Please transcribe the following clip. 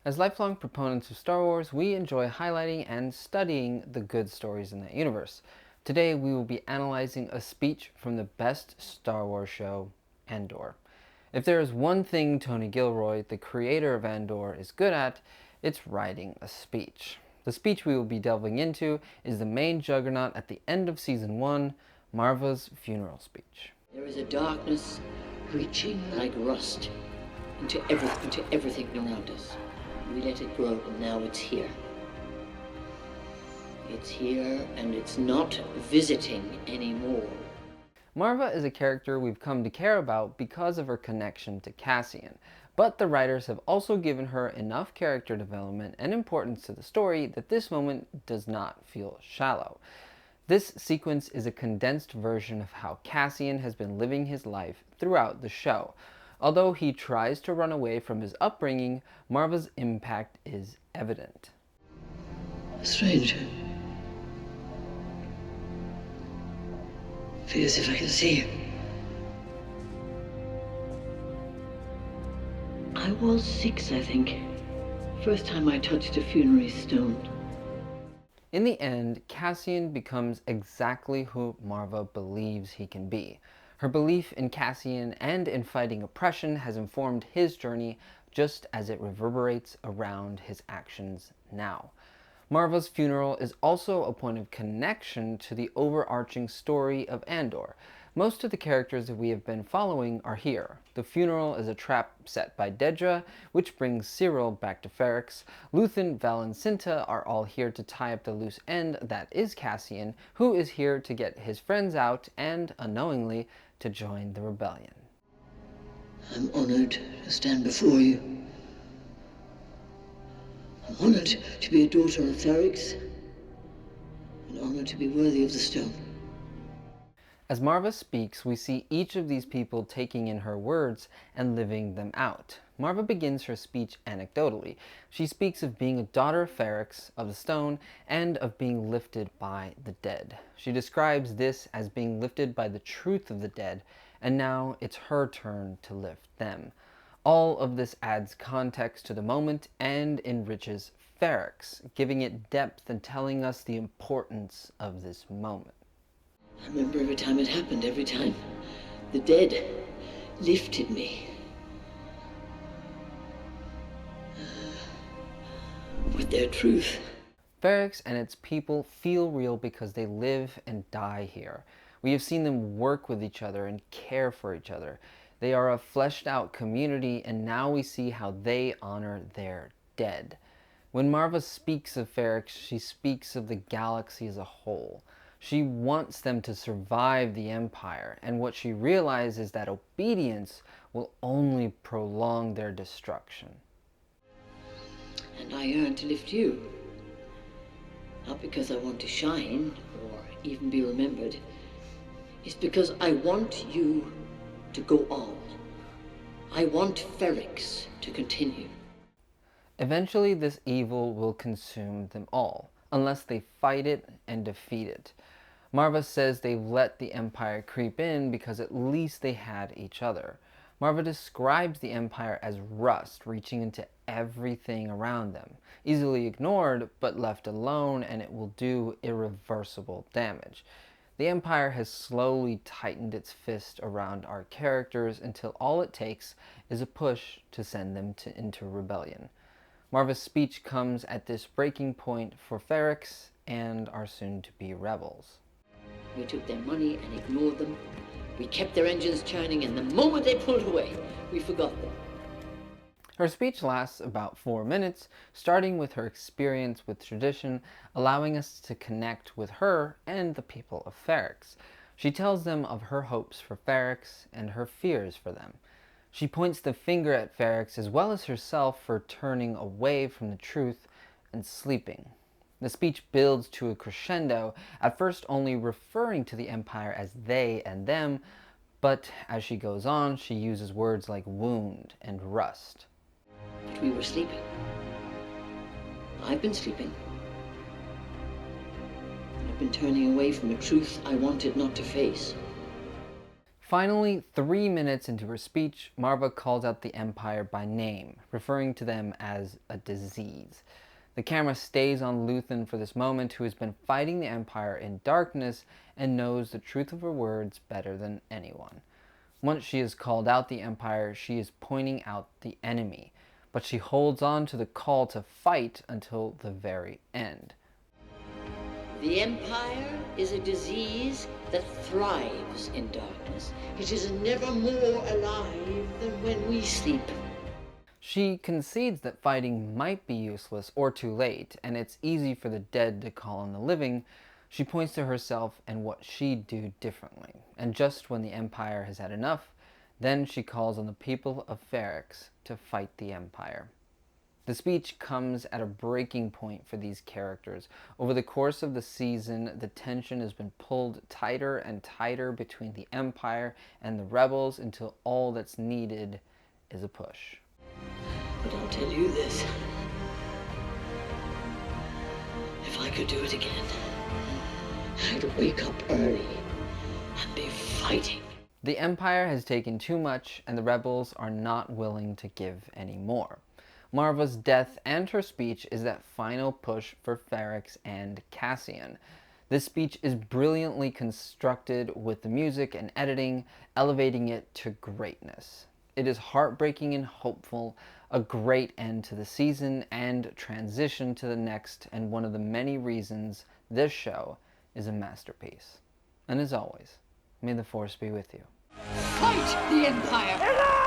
As lifelong proponents of Star Wars, we enjoy highlighting and studying the good stories in that universe. Today, we will be analyzing a speech from the best Star Wars show, Andor. If there is one thing Tony Gilroy, the creator of Andor, is good at, it's writing a speech. The speech we will be delving into is the main juggernaut at the end of Season 1, Marva's funeral speech. There is a darkness reaching like rust into everything around us. We let it grow, and now it's here. It's here, and it's not visiting anymore. Marva is a character we've come to care about because of her connection to Cassian, but the writers have also given her enough character development and importance to the story that this moment does not feel shallow. This sequence is a condensed version of how Cassian has been living his life throughout the show. Although he tries to run away from his upbringing, Marva's impact is evident. Strange. Feels as if I can see him. I was 6, I think. First time I touched a funerary stone. In the end, Cassian becomes exactly who Marva believes he can be. Her belief in Cassian and in fighting oppression has informed his journey just as it reverberates around his actions now. Marva's funeral is also a point of connection to the overarching story of Andor. Most of the characters that we have been following are here. The funeral is a trap set by Dedra, which brings Cyril back to Ferrix. Luthen, Val, and Cinta are all here to tie up the loose end that is Cassian, who is here to get his friends out and, unknowingly, to join the rebellion. I'm honored to stand before you. I'm honored to be a daughter of Ferrix, and honored to be worthy of the stone. As Marva speaks, we see each of these people taking in her words and living them out. Marva begins her speech anecdotally. She speaks of being a daughter of Ferrix, of the stone, and of being lifted by the dead. She describes this as being lifted by the truth of the dead, and now it's her turn to lift them. All of this adds context to the moment and enriches Ferrix, giving it depth and telling us the importance of this moment. I remember every time it happened, every time the dead lifted me. With their truth. Ferrix and its people feel real because they live and die here. We have seen them work with each other and care for each other. They are a fleshed out community, and now we see how they honor their dead. When Marva speaks of Ferrix, she speaks of the galaxy as a whole. She wants them to survive the Empire, and what she realizes is that obedience will only prolong their destruction. And I yearn to lift you. Not because I want to shine or even be remembered. It's because I want you to go on. I want Ferrix to continue. Eventually, this evil will consume them all, unless they fight it and defeat it. Marva says they've let the Empire creep in because at least they had each other. Marva describes the Empire as rust reaching into everything around them, easily ignored but left alone, and it will do irreversible damage. The Empire has slowly tightened its fist around our characters until all it takes is a push to send them into rebellion. Marva's speech comes at this breaking point for Ferrix and our soon-to-be rebels. We took their money and ignored them. We kept their engines churning, and the moment they pulled away, we forgot them. Her speech lasts about 4 minutes, starting with her experience with tradition, allowing us to connect with her and the people of Ferrix. She tells them of her hopes for Ferrix and her fears for them. She points the finger at Ferrix as well as herself for turning away from the truth and sleeping. The speech builds to a crescendo, at first only referring to the Empire as they and them, but as she goes on, she uses words like wound and rust. But we were sleeping. I've been sleeping. I've been turning away from a truth I wanted not to face. Finally, 3 minutes into her speech, Marva calls out the Empire by name, referring to them as a disease. The camera stays on Luthen for this moment, who has been fighting the Empire in darkness and knows the truth of her words better than anyone. Once she has called out the Empire, she is pointing out the enemy, but she holds on to the call to fight until the very end. The Empire is a disease that thrives in darkness. It is never more alive than when we sleep. She concedes that fighting might be useless or too late, and it's easy for the dead to call on the living. She points to herself and what she'd do differently. And just when the Empire has had enough, then she calls on the people of Ferrix to fight the Empire. The speech comes at a breaking point for these characters. Over the course of the season, the tension has been pulled tighter and tighter between the Empire and the rebels until all that's needed is a push. But I'll tell you this. If I could do it again, I'd wake up early and be fighting. The Empire has taken too much, and the rebels are not willing to give any more. Marva's death and her speech is that final push for Ferrix and Cassian. This speech is brilliantly constructed with the music and editing, elevating it to greatness. It is heartbreaking and hopeful, a great end to the season and transition to the next, and one of the many reasons this show is a masterpiece. And as always, may the Force be with you. Fight the Empire!